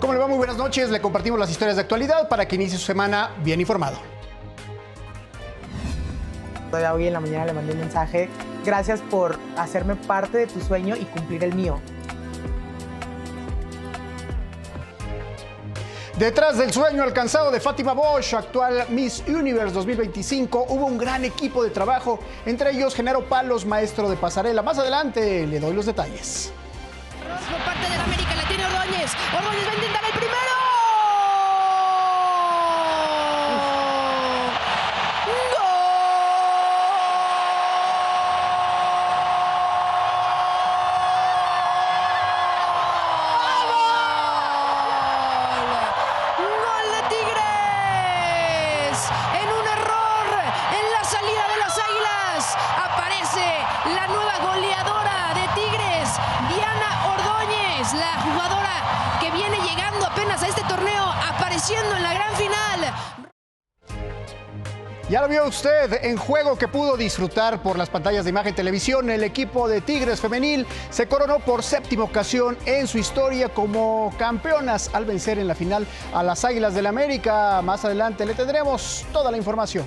¿Cómo le va? Muy buenas noches. Le compartimos las historias de actualidad para que inicie su semana bien informado. Todavía hoy en la mañana le mandé un mensaje. Gracias por hacerme parte de tu sueño y cumplir el mío. Detrás del sueño alcanzado de Fátima Bosch, actual Miss Universe 2025, hubo un gran equipo de trabajo, entre ellos Genaro Palos, maestro de pasarela. Más adelante le doy los detalles. Por parte de la América la tiene Ordóñez. Ordóñez va a intentar el primero. La jugadora que viene llegando apenas a este torneo, apareciendo en la gran final. Ya lo vio usted en juego que pudo disfrutar por las pantallas de Imagen Televisión. El equipo de Tigres Femenil se coronó por séptima ocasión en su historia como campeonas al vencer en la final a las Águilas del América. Más adelante le tendremos toda la información.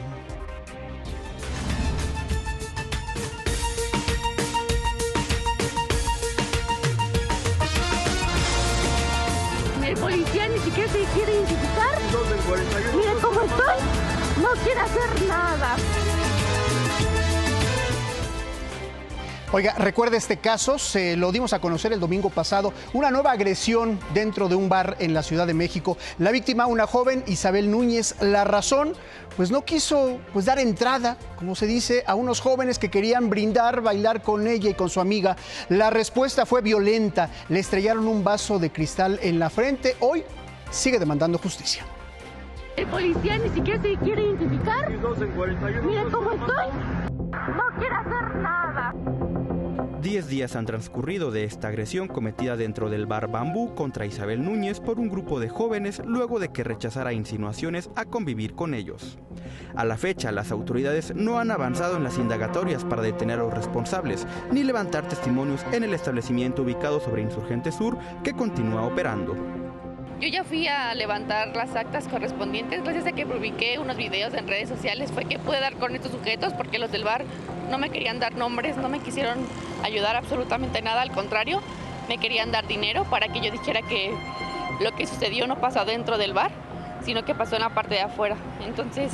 El policía ni siquiera se quiere identificar. Miren cómo estoy. No quiere hacer nada. Oiga, recuerda este caso, se lo dimos a conocer el domingo pasado, una nueva agresión dentro de un bar en la Ciudad de México. La víctima, una joven, Isabel Núñez. La razón, pues no quiso dar entrada, como se dice, a unos jóvenes que querían brindar, bailar con ella y con su amiga. La respuesta fue violenta, le estrellaron un vaso de cristal en la frente. Hoy sigue demandando justicia. El policía ni siquiera se quiere identificar. Miren cómo estoy. No quiere hacer nada. 10 días han transcurrido de esta agresión cometida dentro del bar Bambú contra Isabel Núñez por un grupo de jóvenes luego de que rechazara insinuaciones a convivir con ellos. A la fecha, las autoridades no han avanzado en las indagatorias para detener a los responsables ni levantar testimonios en el establecimiento ubicado sobre Insurgente Sur, que continúa operando. Yo ya fui a levantar las actas correspondientes. Gracias a que publiqué unos videos en redes sociales fue que pude dar con estos sujetos, porque los del bar no me querían dar nombres, no me quisieron ayudar absolutamente nada, al contrario, me querían dar dinero para que yo dijera que lo que sucedió no pasó dentro del bar, sino que pasó en la parte de afuera. Entonces,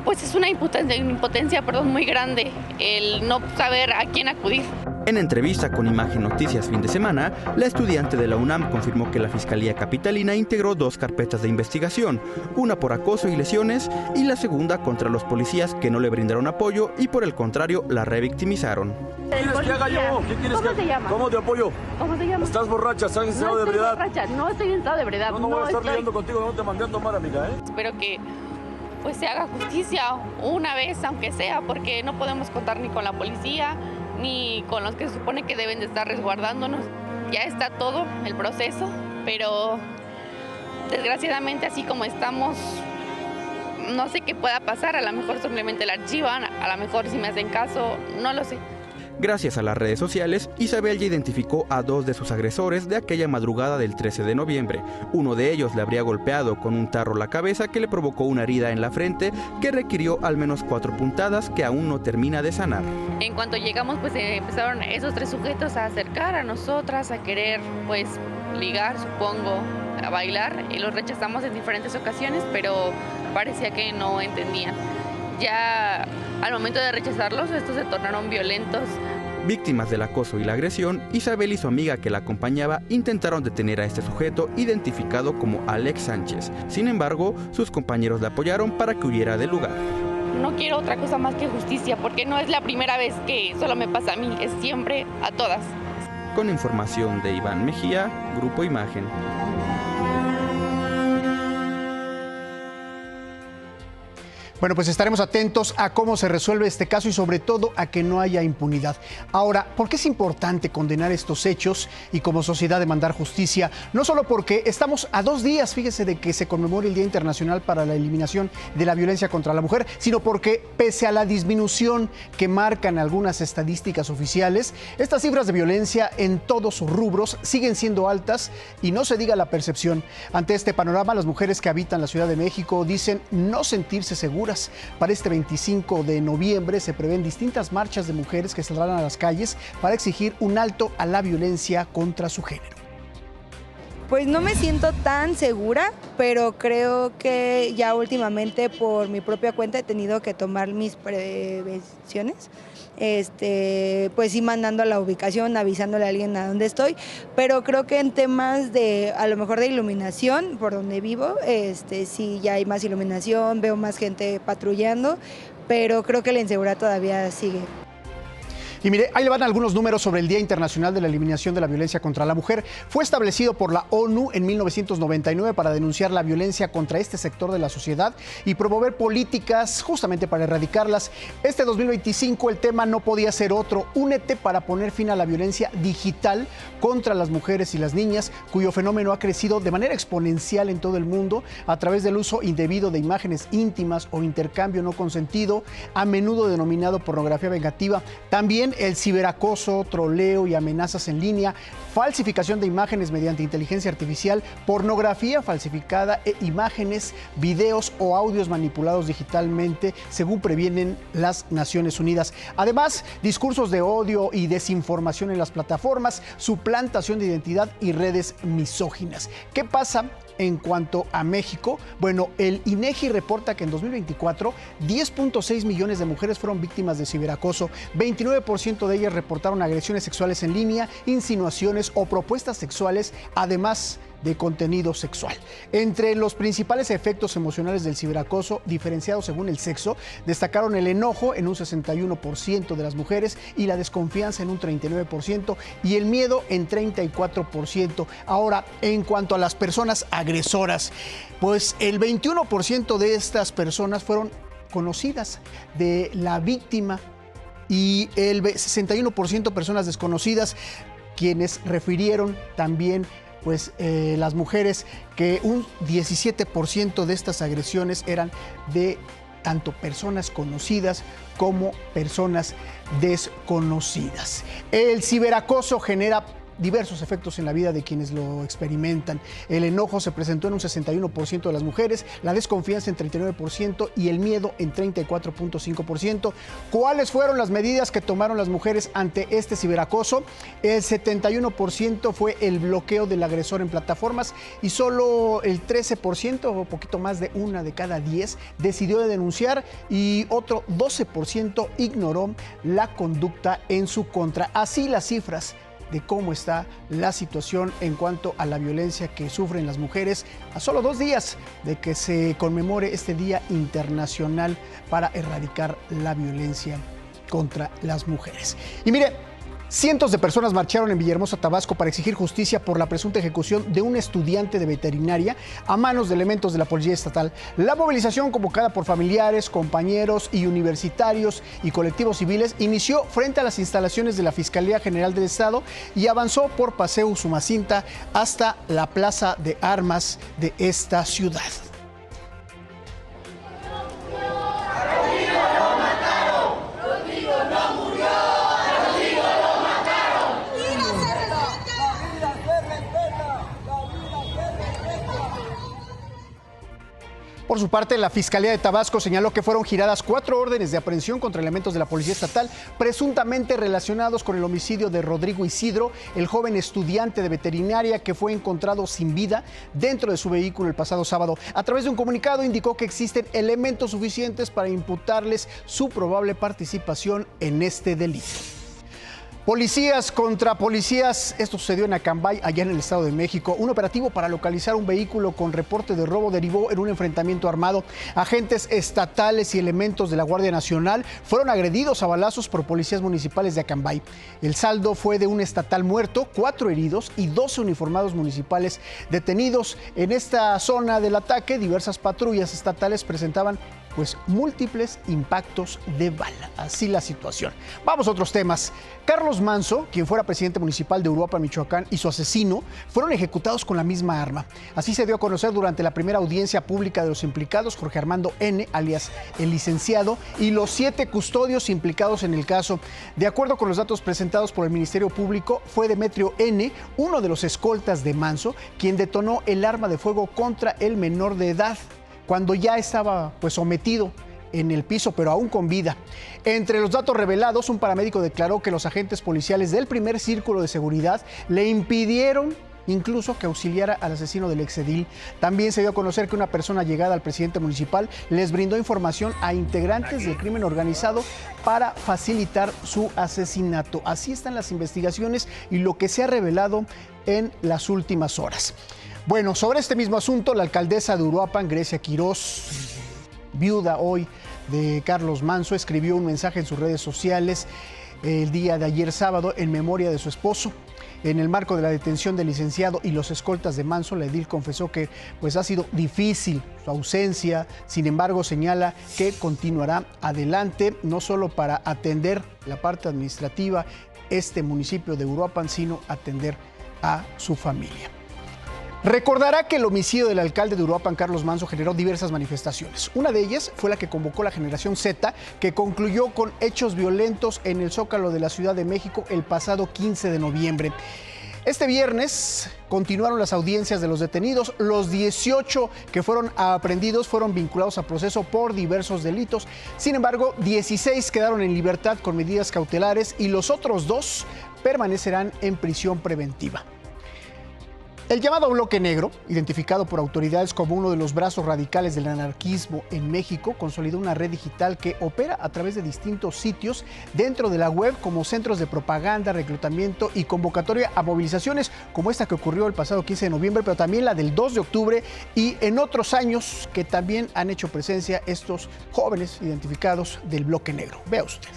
pues es una impotencia muy grande el no saber a quién acudir. En entrevista con Imagen Noticias fin de semana, la estudiante de la UNAM confirmó que la Fiscalía Capitalina integró 2 carpetas de investigación, una por acoso y lesiones y la segunda contra los policías que no le brindaron apoyo y por el contrario la revictimizaron. ¿Qué quieres que haga yo? ¿Qué quieres ¿Cómo se llama? ¿Cómo te apoyo? ¿Cómo se llama? ¿Estás borracha? ¿Estás en estado de ebriedad? No estoy en estado de ebriedad. No voy a estar lidiando contigo, no te mandé a tomar, amiga, ¿eh? Espero que pues se haga justicia una vez, aunque sea, porque no podemos contar ni con la policía ni con los que se supone que deben de estar resguardándonos. Ya está todo el proceso, pero desgraciadamente así como estamos, no sé qué pueda pasar. A lo mejor simplemente la archivan, a lo mejor si me hacen caso, no lo sé. Gracias a las redes sociales, Isabel ya identificó a 2 de sus agresores de aquella madrugada del 13 de noviembre. Uno de ellos le habría golpeado con un tarro la cabeza que le provocó una herida en la frente que requirió al menos 4 puntadas que aún no termina de sanar. En cuanto llegamos, pues empezaron esos 3 sujetos a acercar a nosotras, a querer pues ligar, supongo, a bailar, y los rechazamos en diferentes ocasiones, pero parecía que no entendían. Ya al momento de rechazarlos, estos se tornaron violentos. Víctimas del acoso y la agresión, Isabel y su amiga que la acompañaba intentaron detener a este sujeto identificado como Alex Sánchez. Sin embargo, sus compañeros le apoyaron para que huyera del lugar. No quiero otra cosa más que justicia, porque no es la primera vez que solo me pasa a mí, es siempre a todas. Con información de Iván Mejía, Grupo Imagen. Bueno, pues estaremos atentos a cómo se resuelve este caso y sobre todo a que no haya impunidad. Ahora, ¿por qué es importante condenar estos hechos y como sociedad demandar justicia? No solo porque estamos a 2 días, fíjese, de que se conmemore el Día Internacional para la Eliminación de la Violencia contra la Mujer, sino porque pese a la disminución que marcan algunas estadísticas oficiales, estas cifras de violencia en todos sus rubros siguen siendo altas y no se diga la percepción. Ante este panorama, las mujeres que habitan la Ciudad de México dicen no sentirse seguras. Para este 25 de noviembre se prevén distintas marchas de mujeres que saldrán a las calles para exigir un alto a la violencia contra su género. Pues no me siento tan segura, pero creo que ya últimamente por mi propia cuenta he tenido que tomar mis prevenciones. Pues sí, mandando a la ubicación, avisándole a alguien a dónde estoy, pero creo que en temas de, a lo mejor de iluminación, por donde vivo, sí ya hay más iluminación, veo más gente patrullando, pero creo que la inseguridad todavía sigue. Y mire, ahí le van algunos números sobre el Día Internacional de la Eliminación de la Violencia contra la Mujer. Fue establecido por la ONU en 1999 para denunciar la violencia contra este sector de la sociedad y promover políticas justamente para erradicarlas. Este 2025 el tema no podía ser otro. Únete para poner fin a la violencia digital contra las mujeres y las niñas, cuyo fenómeno ha crecido de manera exponencial en todo el mundo a través del uso indebido de imágenes íntimas o intercambio no consentido, a menudo denominado pornografía vengativa. También el ciberacoso, troleo y amenazas en línea, falsificación de imágenes mediante inteligencia artificial, pornografía falsificada e imágenes, videos o audios manipulados digitalmente, según previenen las Naciones Unidas. Además, discursos de odio y desinformación en las plataformas, suplantación de identidad y redes misóginas. ¿Qué pasa en cuanto a México? Bueno, el INEGI reporta que en 2024 10.6 millones de mujeres fueron víctimas de ciberacoso. 29% de ellas reportaron agresiones sexuales en línea, insinuaciones o propuestas sexuales, además de contenido sexual. Entre los principales efectos emocionales del ciberacoso, diferenciados según el sexo, destacaron el enojo en un 61% de las mujeres y la desconfianza en un 39% y el miedo en 34%. Ahora, en cuanto a las personas agresoras, pues el 21% de estas personas fueron conocidas de la víctima y el 61% personas desconocidas, quienes refirieron también las mujeres que un 17% de estas agresiones eran de tanto personas conocidas como personas desconocidas. El ciberacoso genera diversos efectos en la vida de quienes lo experimentan. El enojo se presentó en un 61% de las mujeres, la desconfianza en 39% y el miedo en 34.5%. ¿Cuáles fueron las medidas que tomaron las mujeres ante este ciberacoso? El 71% fue el bloqueo del agresor en plataformas y solo el 13%, o poquito más de 1 de cada 10, decidió denunciar y otro 12% ignoró la conducta en su contra. Así las cifras de cómo está la situación en cuanto a la violencia que sufren las mujeres a solo 2 días de que se conmemore este Día Internacional para erradicar la violencia contra las mujeres. Y mire, cientos de personas marcharon en Villahermosa, Tabasco, para exigir justicia por la presunta ejecución de un estudiante de veterinaria a manos de elementos de la Policía Estatal. La movilización, convocada por familiares, compañeros y universitarios y colectivos civiles, inició frente a las instalaciones de la Fiscalía General del Estado y avanzó por Paseo Usumacinta hasta la Plaza de Armas de esta ciudad. Por su parte, la Fiscalía de Tabasco señaló que fueron giradas 4 órdenes de aprehensión contra elementos de la Policía Estatal presuntamente relacionados con el homicidio de Rodrigo Isidro, el joven estudiante de veterinaria que fue encontrado sin vida dentro de su vehículo el pasado sábado. A través de un comunicado indicó que existen elementos suficientes para imputarles su probable participación en este delito. Policías contra policías, esto sucedió en Acambay, allá en el Estado de México. Un operativo para localizar un vehículo con reporte de robo derivó en un enfrentamiento armado. Agentes estatales y elementos de la Guardia Nacional fueron agredidos a balazos por policías municipales de Acambay. El saldo fue de un estatal muerto, 4 heridos y 12 uniformados municipales detenidos. En esta zona del ataque, diversas patrullas estatales presentaban pues múltiples impactos de bala. Así la situación. Vamos a otros temas. Carlos Manso, quien fuera presidente municipal de Uruapan, Michoacán, y su asesino fueron ejecutados con la misma arma. Así se dio a conocer durante la primera audiencia pública de los implicados, Jorge Armando N., alias el licenciado, y los 7 custodios implicados en el caso. De acuerdo con los datos presentados por el Ministerio Público, fue Demetrio N., uno de los escoltas de Manso, quien detonó el arma de fuego contra el menor de edad, cuando ya estaba pues sometido en el piso, pero aún con vida. Entre los datos revelados, un paramédico declaró que los agentes policiales del primer círculo de seguridad le impidieron incluso que auxiliara al asesino del exedil. También se dio a conocer que una persona llegada al presidente municipal les brindó información a integrantes del crimen organizado para facilitar su asesinato. Así están las investigaciones y lo que se ha revelado en las últimas horas. Bueno, sobre este mismo asunto, la alcaldesa de Uruapan, Grecia Quirós, viuda hoy de Carlos Manso, escribió un mensaje en sus redes sociales el día de ayer sábado en memoria de su esposo. En el marco de la detención del licenciado y los escoltas de Manso, la edil confesó que pues ha sido difícil su ausencia. Sin embargo, señala que continuará adelante, no solo para atender la parte administrativa, este municipio de Uruapan, sino atender a su familia. Recordará que el homicidio del alcalde de Uruapan, Carlos Manso, generó diversas manifestaciones. Una de ellas fue la que convocó la Generación Z, que concluyó con hechos violentos en el Zócalo de la Ciudad de México el pasado 15 de noviembre. Este viernes continuaron las audiencias de los detenidos. Los 18 que fueron aprehendidos fueron vinculados a proceso por diversos delitos. Sin embargo, 16 quedaron en libertad con medidas cautelares y los otros 2 permanecerán en prisión preventiva. El llamado Bloque Negro, identificado por autoridades como uno de los brazos radicales del anarquismo en México, consolidó una red digital que opera a través de distintos sitios dentro de la web como centros de propaganda, reclutamiento y convocatoria a movilizaciones como esta que ocurrió el pasado 15 de noviembre, pero también la del 2 de octubre y en otros años que también han hecho presencia estos jóvenes identificados del Bloque Negro. Vea usted.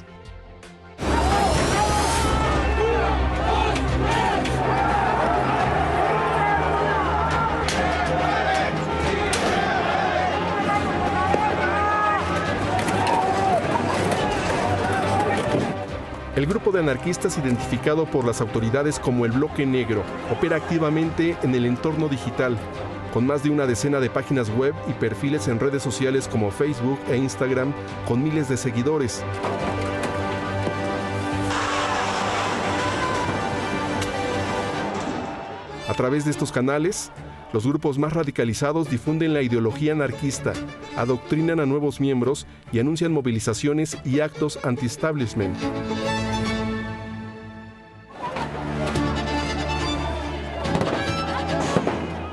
El grupo de anarquistas identificado por las autoridades como el Bloque Negro opera activamente en el entorno digital, con más de una decena de páginas web y perfiles en redes sociales como Facebook e Instagram, con miles de seguidores. A través de estos canales, los grupos más radicalizados difunden la ideología anarquista, adoctrinan a nuevos miembros y anuncian movilizaciones y actos anti-establishment.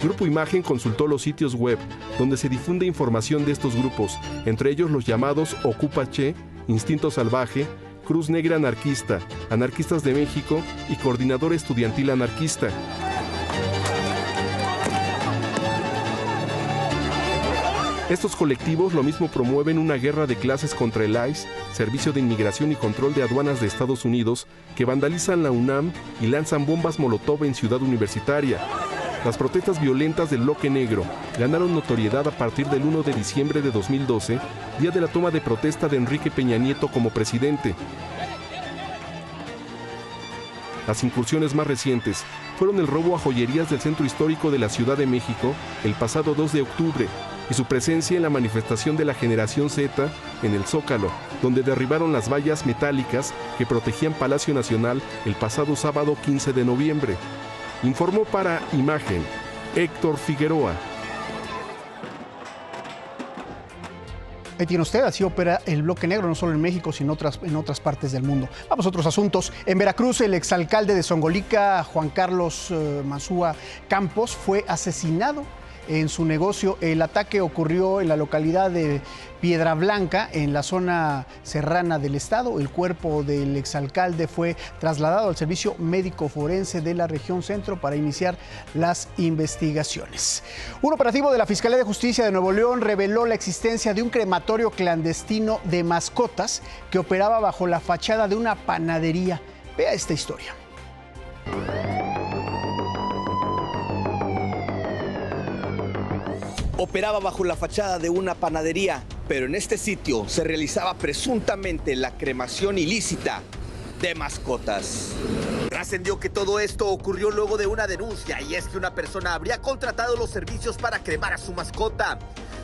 Grupo Imagen consultó los sitios web donde se difunde información de estos grupos, entre ellos los llamados Ocupa Che, Instinto Salvaje, Cruz Negra Anarquista, Anarquistas de México y Coordinador Estudiantil Anarquista. Estos colectivos lo mismo promueven una guerra de clases contra el ICE, Servicio de Inmigración y Control de Aduanas de Estados Unidos, que vandalizan la UNAM y lanzan bombas Molotov en Ciudad Universitaria. Las protestas violentas del Bloque Negro ganaron notoriedad a partir del 1 de diciembre de 2012, día de la toma de protesta de Enrique Peña Nieto como presidente. Las incursiones más recientes fueron el robo a joyerías del centro histórico de la Ciudad de México el pasado 2 de octubre y su presencia en la manifestación de la Generación Z en el Zócalo, donde derribaron las vallas metálicas que protegían Palacio Nacional el pasado sábado 15 de noviembre. Informó para Imagen, Héctor Figueroa. Ahí tiene usted, así opera el Bloque Negro, no solo en México, sino en otras partes del mundo. Vamos a otros asuntos. En Veracruz, el exalcalde de Zongolica, Juan Carlos Mazúa Campos, fue asesinado en su negocio. El ataque ocurrió en la localidad de Piedra Blanca, en la zona serrana del estado. El cuerpo del exalcalde fue trasladado al Servicio Médico Forense de la región centro para iniciar las investigaciones. Un operativo de la Fiscalía de Justicia de Nuevo León reveló la existencia de un crematorio clandestino de mascotas que operaba bajo la fachada de una panadería. Vea esta historia. Operaba bajo la fachada de una panadería. pero en este sitio se realizaba presuntamente la cremación ilícita de mascotas. Trascendió que todo esto ocurrió luego de una denuncia, y es que una persona habría contratado los servicios para cremar a su mascota.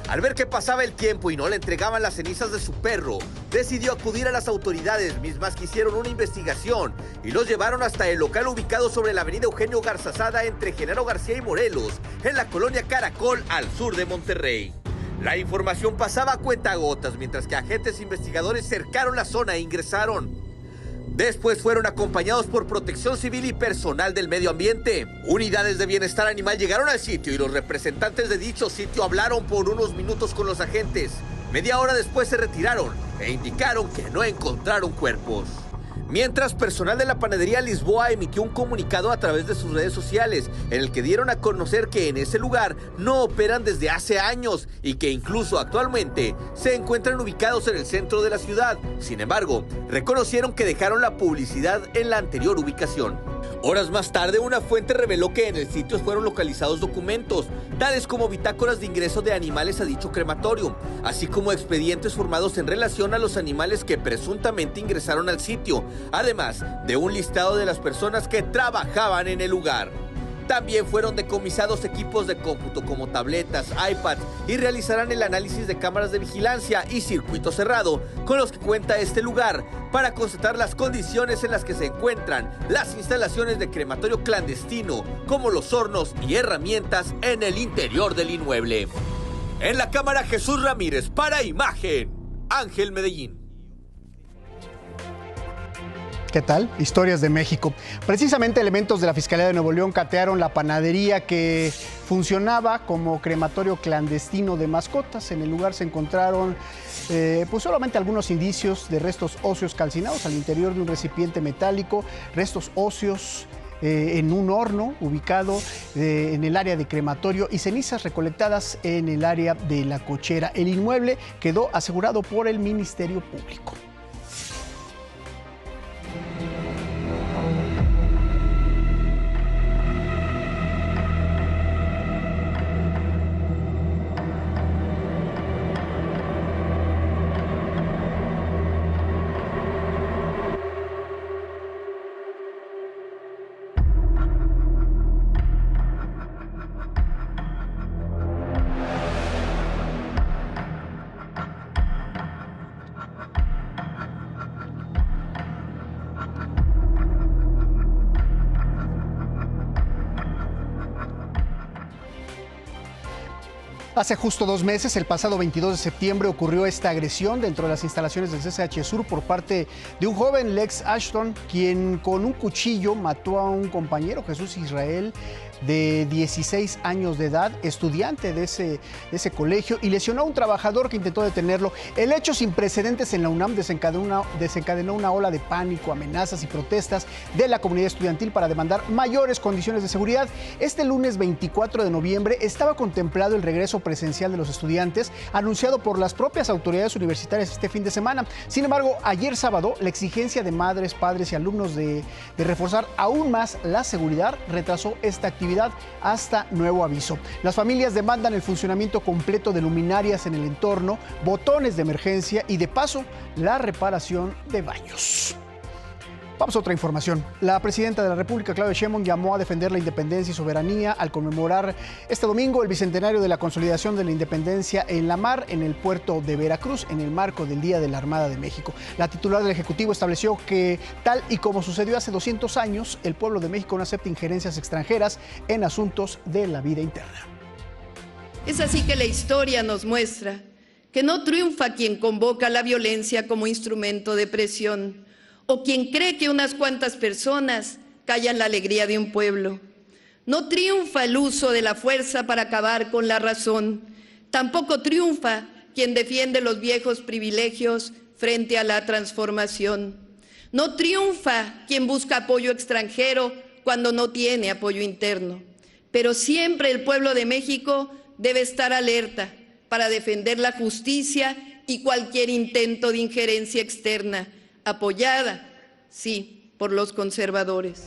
Al ver que pasaba el tiempo y no le entregaban las cenizas de su perro, decidió acudir a las autoridades, mismas que hicieron una investigación y los llevaron hasta el local ubicado sobre la avenida Eugenio Garzazada entre Genaro García y Morelos, en la colonia Caracol, al sur de Monterrey. La información pasaba a cuentagotas, mientras que agentes investigadores cercaron la zona e ingresaron. Después fueron acompañados por Protección Civil y personal del medio ambiente. Unidades de bienestar animal llegaron al sitio y los representantes de dicho sitio hablaron por unos minutos con los agentes. Media hora después se retiraron e indicaron que no encontraron cuerpos. Mientras, personal de la panadería Lisboa emitió un comunicado a través de sus redes sociales en el que dieron a conocer que en ese lugar no operan desde hace años y que incluso actualmente se encuentran ubicados en el centro de la ciudad. Sin embargo, reconocieron que dejaron la publicidad en la anterior ubicación. Horas más tarde, una fuente reveló que en el sitio fueron localizados documentos, tales como bitácoras de ingreso de animales a dicho crematorio, así como expedientes formados en relación a los animales que presuntamente ingresaron al sitio, además de un listado de las personas que trabajaban en el lugar. También fueron decomisados equipos de cómputo como tabletas, iPads y realizarán el análisis de cámaras de vigilancia y circuito cerrado con los que cuenta este lugar para constatar las condiciones en las que se encuentran las instalaciones de crematorio clandestino, como los hornos y herramientas en el interior del inmueble. En la cámara, Jesús Ramírez, para Imagen, Ángel Medellín. ¿Qué tal? Historias de México. Precisamente elementos de la Fiscalía de Nuevo León catearon la panadería que funcionaba como crematorio clandestino de mascotas. En el lugar se encontraron pues solamente algunos indicios de restos óseos calcinados al interior de un recipiente metálico, restos óseos en un horno ubicado en el área de crematorio y cenizas recolectadas en el área de la cochera. El inmueble quedó asegurado por el Ministerio Público. Hace justo 2 meses, el pasado 22 de septiembre, ocurrió esta agresión dentro de las instalaciones del CCH Sur por parte de un joven, Lex Ashton, quien con un cuchillo mató a un compañero, Jesús Israel, de 16 años de edad, estudiante de ese colegio, y lesionó a un trabajador que intentó detenerlo. El hecho sin precedentes en la UNAM desencadenó una ola de pánico, amenazas y protestas de la comunidad estudiantil para demandar mayores condiciones de seguridad. Este lunes 24 de noviembre estaba contemplado el regreso presencial de los estudiantes, anunciado por las propias autoridades universitarias este fin de semana. Sin embargo, ayer sábado, la exigencia de madres, padres y alumnos de reforzar aún más la seguridad retrasó esta actividad hasta nuevo aviso. Las familias demandan el funcionamiento completo de luminarias en el entorno, botones de emergencia y, de paso, la reparación de baños. Vamos a otra información. La presidenta de la República, Claudia Sheinbaum, llamó a defender la independencia y soberanía al conmemorar este domingo el bicentenario de la consolidación de la independencia en la mar en el puerto de Veracruz, en el marco del Día de la Armada de México. La titular del Ejecutivo estableció que, tal y como sucedió hace 200 años, el pueblo de México no acepta injerencias extranjeras en asuntos de la vida interna. Es así que la historia nos muestra que no triunfa quien convoca la violencia como instrumento de presión, o quien cree que unas cuantas personas callan la alegría de un pueblo. No triunfa el uso de la fuerza para acabar con la razón. Tampoco triunfa quien defiende los viejos privilegios frente a la transformación. No triunfa quien busca apoyo extranjero cuando no tiene apoyo interno. Pero siempre el pueblo de México debe estar alerta para defender la justicia y cualquier intento de injerencia externa, apoyada, sí, por los conservadores.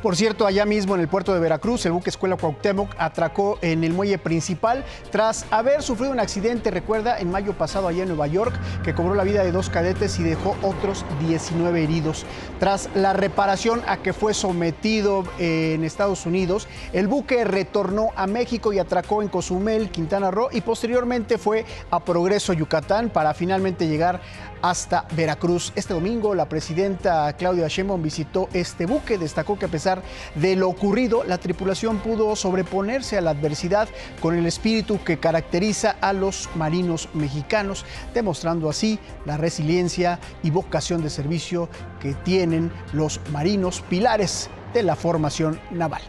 Por cierto, allá mismo en el puerto de Veracruz, el buque Escuela Cuauhtémoc atracó en el muelle principal tras haber sufrido un accidente, recuerda, en mayo pasado allá en Nueva York, que cobró la vida de 2 cadetes y dejó otros 19 heridos. Tras la reparación a que fue sometido en Estados Unidos, el buque retornó a México y atracó en Cozumel, Quintana Roo, y posteriormente fue a Progreso, Yucatán, para finalmente llegar hasta Veracruz. Este domingo, la presidenta Claudia Sheinbaum visitó este buque. Destacó que a pesar de lo ocurrido, la tripulación pudo sobreponerse a la adversidad con el espíritu que caracteriza a los marinos mexicanos, demostrando así la resiliencia y vocación de servicio que tienen los marinos, pilares de la formación naval.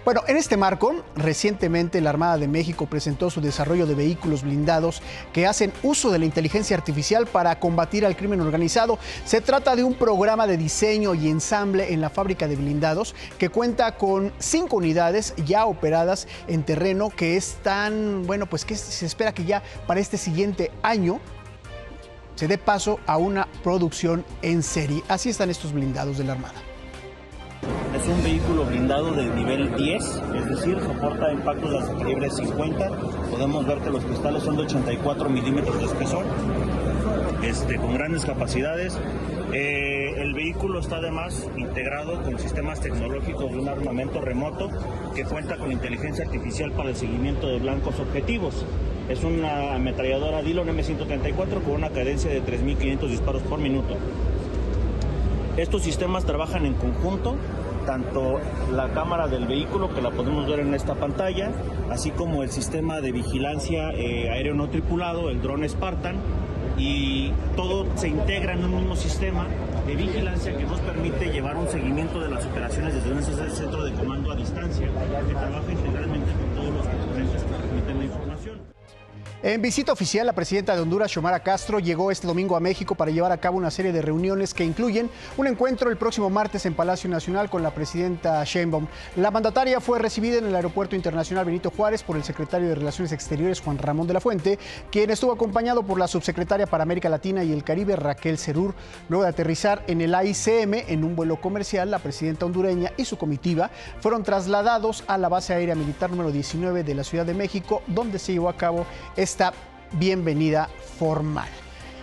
Bueno, en este marco, recientemente la Armada de México presentó su desarrollo de vehículos blindados que hacen uso de la inteligencia artificial para combatir al crimen organizado. Se trata de un programa de diseño y ensamble en la fábrica de blindados que cuenta con 5 unidades ya operadas en terreno, que es tan, bueno, pues que se espera que ya para este siguiente año se dé paso a una producción en serie. Así están estos blindados de la Armada. Es un vehículo blindado de nivel 10, es decir, soporta impactos de hasta calibre 50. Podemos ver que los cristales son de 84 milímetros de espesor, con grandes capacidades. El vehículo está además integrado con sistemas tecnológicos de un armamento remoto que cuenta con inteligencia artificial para el seguimiento de blancos objetivos. Es una ametralladora Dillon M134 con una cadencia de 3.500 disparos por minuto. Estos sistemas trabajan en conjunto, tanto la cámara del vehículo, que la podemos ver en esta pantalla, así como el sistema de vigilancia aéreo no tripulado, el dron Spartan, y todo se integra en un mismo sistema de vigilancia que nos permite llevar un seguimiento de las operaciones desde un centro de comando a distancia, que trabaja integralmente con todos los componentes que permiten la información. En visita oficial, la presidenta de Honduras, Xiomara Castro, llegó este domingo a México para llevar a cabo una serie de reuniones que incluyen un encuentro el próximo martes en Palacio Nacional con la presidenta Sheinbaum. La mandataria fue recibida en el Aeropuerto Internacional Benito Juárez por el secretario de Relaciones Exteriores, Juan Ramón de la Fuente, quien estuvo acompañado por la subsecretaria para América Latina y el Caribe, Raquel Serur. Luego de aterrizar en el AICM en un vuelo comercial, la presidenta hondureña y su comitiva fueron trasladados a la base aérea militar número 19 de la Ciudad de México, donde se llevó a cabo esta bienvenida formal.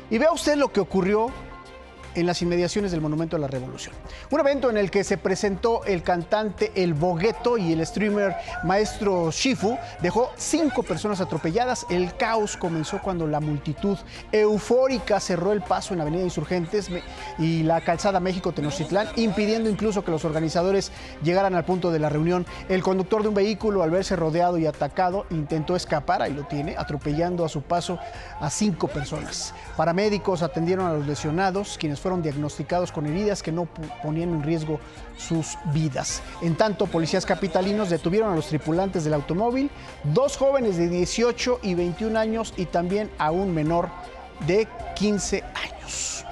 Y vea usted lo que ocurrió en las inmediaciones del Monumento a la Revolución. Un evento en el que se presentó el cantante El Bogueto y el streamer Maestro Shifu dejó 5 personas atropelladas. El caos comenzó cuando la multitud eufórica cerró el paso en Avenida Insurgentes y la calzada México-Tenochtitlán, impidiendo incluso que los organizadores llegaran al punto de la reunión. El conductor de un vehículo, al verse rodeado y atacado, intentó escapar, ahí lo tiene, atropellando a su paso a 5 personas. Paramédicos atendieron a los lesionados, quienes fueron diagnosticados con heridas que no ponían en riesgo sus vidas. En tanto, policías capitalinos detuvieron a los tripulantes del automóvil, 2 jóvenes de 18 y 21 años y también a un menor de 15 años.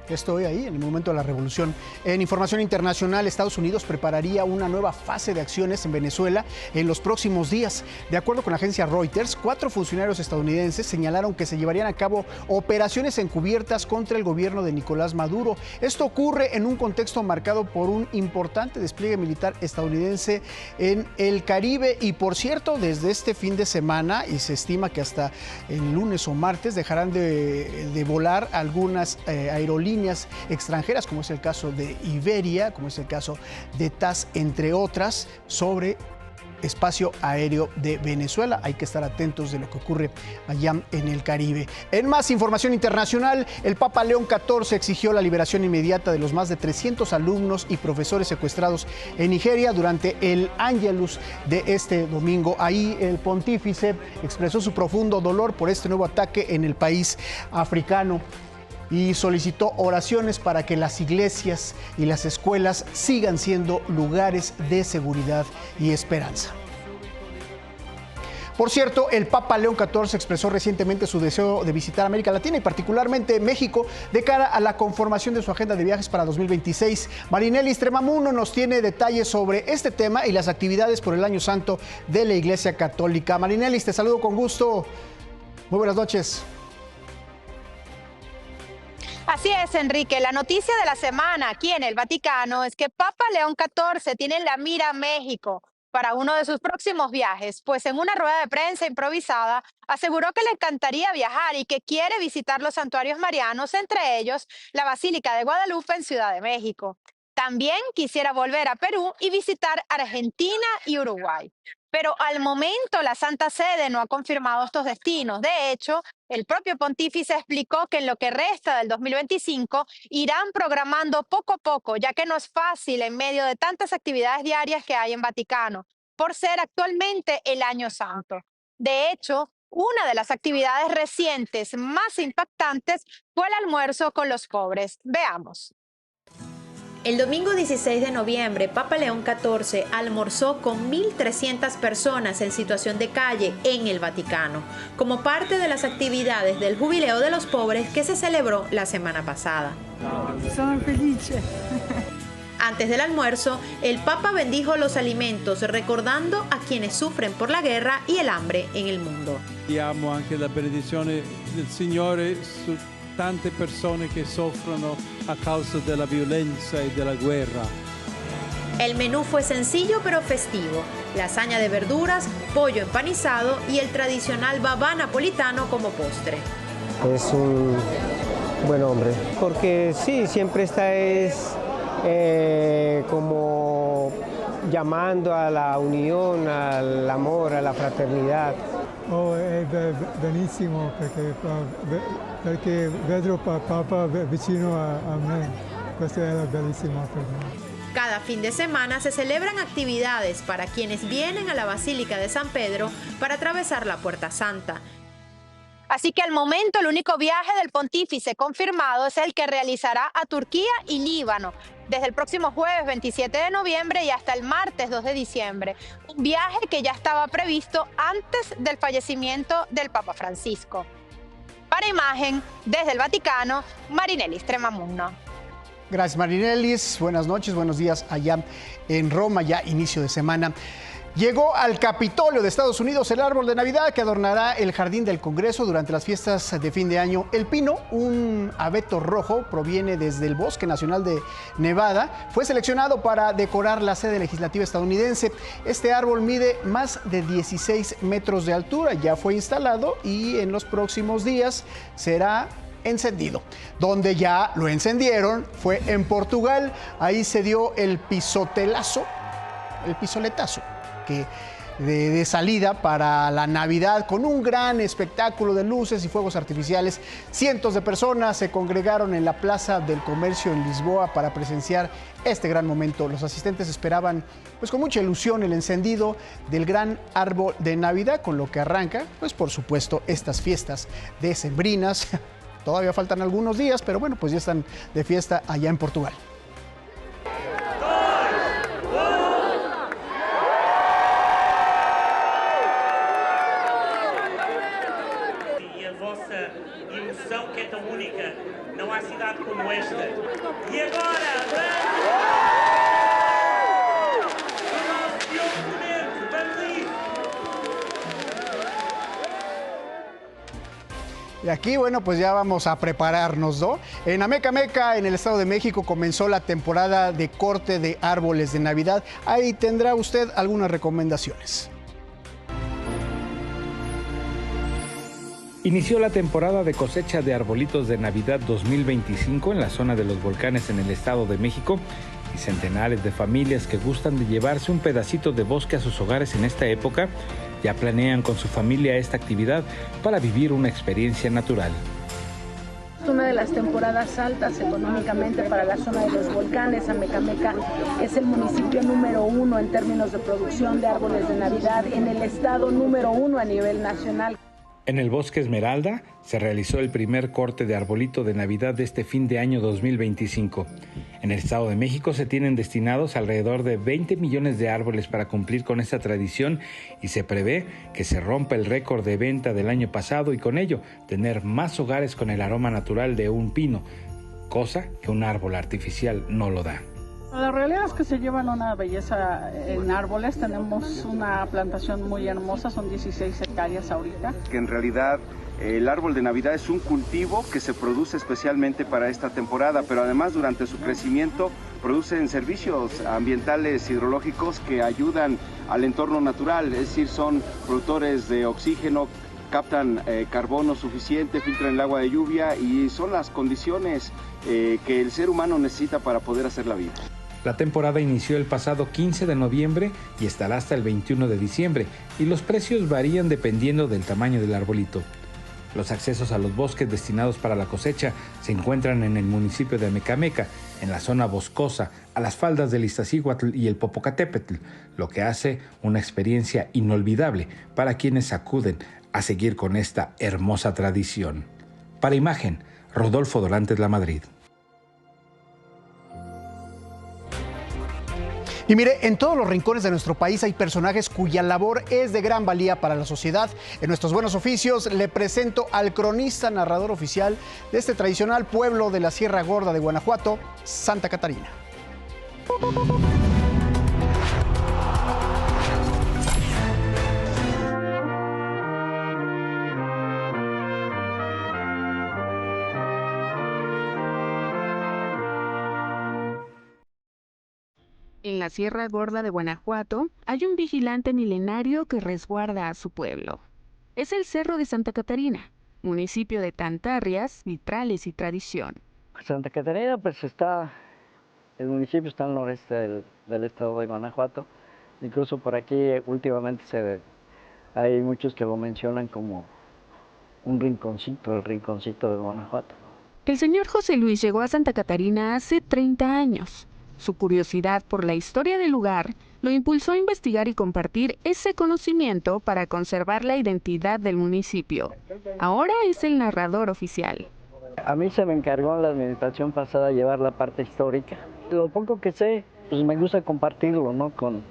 Estoy ahí en el momento de la revolución. En información internacional, Estados Unidos prepararía una nueva fase de acciones en Venezuela en los próximos días. De acuerdo con la agencia Reuters, 4 funcionarios estadounidenses señalaron que se llevarían a cabo operaciones encubiertas contra el gobierno de Nicolás Maduro. Esto ocurre en un contexto marcado por un importante despliegue militar estadounidense en el Caribe. Y por cierto, desde este fin de semana, y se estima que hasta el lunes o martes dejarán de volar algunas aerolíneas extranjeras, como es el caso de Iberia, como es el caso de TAS, entre otras, sobre espacio aéreo de Venezuela. Hay que estar atentos de lo que ocurre allá en el Caribe. En más información internacional, el Papa León XIV exigió la liberación inmediata de los más de 300 alumnos y profesores secuestrados en Nigeria durante el Ángelus de este domingo. Ahí el pontífice expresó su profundo dolor por este nuevo ataque en el país africano y solicitó oraciones para que las iglesias y las escuelas sigan siendo lugares de seguridad y esperanza. Por cierto, el Papa León XIV expresó recientemente su deseo de visitar América Latina y particularmente México de cara a la conformación de su agenda de viajes para 2026. Marinelli Stremamuno nos tiene detalles sobre este tema y las actividades por el Año Santo de la Iglesia Católica. Marinelli, te saludo con gusto. Muy buenas noches. Así es, Enrique. La noticia de la semana aquí en el Vaticano es que Papa León XIV tiene en la mira a México para uno de sus próximos viajes, pues en una rueda de prensa improvisada aseguró que le encantaría viajar y que quiere visitar los santuarios marianos, entre ellos la Basílica de Guadalupe en Ciudad de México. También quisiera volver a Perú y visitar Argentina y Uruguay. Pero al momento la Santa Sede no ha confirmado estos destinos. De hecho, el propio pontífice explicó que en lo que resta del 2025 irán programando poco a poco, ya que no es fácil en medio de tantas actividades diarias que hay en Vaticano, por ser actualmente el Año Santo. De hecho, una de las actividades recientes más impactantes fue el almuerzo con los pobres. Veamos. El domingo 16 de noviembre, Papa León XIV almorzó con 1.300 personas en situación de calle en el Vaticano, como parte de las actividades del Jubileo de los Pobres que se celebró la semana pasada. Sono felice. Antes del almuerzo, el Papa bendijo los alimentos, recordando a quienes sufren por la guerra y el hambre en el mundo. Diamo anche la benedizione del Signore su tante persone che soffrono a causa della violenza e della guerra. El menú fue sencillo pero festivo. Lasaña de verduras, pollo empanizado y el tradicional babá napolitano como postre. Es un buen hombre, porque sí, siempre está como llamando a la unión, al amor, a la fraternidad. Oh, è benissimo perché vedo Papa vicino a me. Questo è bellissimo per me. Cada fin de semana se celebran actividades para quienes vienen a la Basílica de San Pedro para atravesar la Puerta Santa. Así que al momento el único viaje del pontífice confirmado es el que realizará a Turquía y Líbano desde el próximo jueves 27 de noviembre y hasta el martes 2 de diciembre. Un viaje que ya estaba previsto antes del fallecimiento del Papa Francisco. Para Imagen, desde el Vaticano, Marinelli Stremamuno. Gracias, Marinelli. Buenas noches, buenos días allá en Roma, ya inicio de semana. Llegó al Capitolio de Estados Unidos el árbol de Navidad que adornará el jardín del Congreso durante las fiestas de fin de año. El pino, un abeto rojo, proviene desde el Bosque Nacional de Nevada. Fue seleccionado para decorar la sede legislativa estadounidense. Este árbol mide más de 16 metros de altura. Ya fue instalado y en los próximos días será encendido. Donde ya lo encendieron fue en Portugal. Ahí se dio el pisoletazo de salida para la Navidad, con un gran espectáculo de luces y fuegos artificiales. Cientos de personas se congregaron en la Plaza del Comercio en Lisboa para presenciar este gran momento. Los asistentes esperaban pues con mucha ilusión el encendido del gran árbol de Navidad, con lo que arranca pues por supuesto estas fiestas decembrinas. Todavía faltan algunos días, pero bueno, pues ya están de fiesta allá en Portugal. E agora, y aquí, bueno, pues ya vamos a prepararnos, ¿no? En Amecameca, en el Estado de México, comenzó la temporada de corte de árboles de Navidad. Ahí tendrá usted algunas recomendaciones. Inició la temporada de cosecha de arbolitos de Navidad 2025 en la zona de los volcanes en el Estado de México y centenares de familias que gustan de llevarse un pedacito de bosque a sus hogares en esta época ya planean con su familia esta actividad para vivir una experiencia natural. Una de las temporadas altas económicamente para la zona de los volcanes. Amecameca es el municipio número 1 en términos de producción de árboles de Navidad, en el estado número 1 a nivel nacional. En el Bosque Esmeralda se realizó el primer corte de arbolito de Navidad de este fin de año 2025. En el Estado de México se tienen destinados alrededor de 20 millones de árboles para cumplir con esta tradición y se prevé que se rompa el récord de venta del año pasado y con ello tener más hogares con el aroma natural de un pino, cosa que un árbol artificial no lo da. La realidad es que se llevan una belleza en árboles, tenemos una plantación muy hermosa, son 16 hectáreas ahorita. Que en realidad el árbol de Navidad es un cultivo que se produce especialmente para esta temporada, pero además durante su crecimiento producen servicios ambientales hidrológicos que ayudan al entorno natural, es decir, son productores de oxígeno, captan carbono suficiente, filtran el agua de lluvia y son las condiciones que el ser humano necesita para poder hacer la vida. La temporada inició el pasado 15 de noviembre y estará hasta el 21 de diciembre, y los precios varían dependiendo del tamaño del arbolito. Los accesos a los bosques destinados para la cosecha se encuentran en el municipio de Amecameca, en la zona boscosa, a las faldas del Iztaccíhuatl y el Popocatépetl, lo que hace una experiencia inolvidable para quienes acuden a seguir con esta hermosa tradición. Para Imagen, Rodolfo Dorantes, La Madrid. Y mire, en todos los rincones de nuestro país hay personajes cuya labor es de gran valía para la sociedad. En nuestros buenos oficios le presento al cronista narrador oficial de este tradicional pueblo de la Sierra Gorda de Guanajuato, Santa Catarina. En la Sierra Gorda de Guanajuato hay un vigilante milenario que resguarda a su pueblo. Es el Cerro de Santa Catarina, municipio de Tantarrias, vitrales y tradición. Santa Catarina, pues el municipio está al noreste del estado de Guanajuato. Incluso por aquí últimamente hay muchos que lo mencionan como un rinconcito, el rinconcito de Guanajuato. El señor José Luis llegó a Santa Catarina hace 30 años. Su curiosidad por la historia del lugar lo impulsó a investigar y compartir ese conocimiento para conservar la identidad del municipio. Ahora es el narrador oficial. A mí se me encargó en la administración pasada llevar la parte histórica. Lo poco que sé, pues me gusta compartirlo, ¿no? con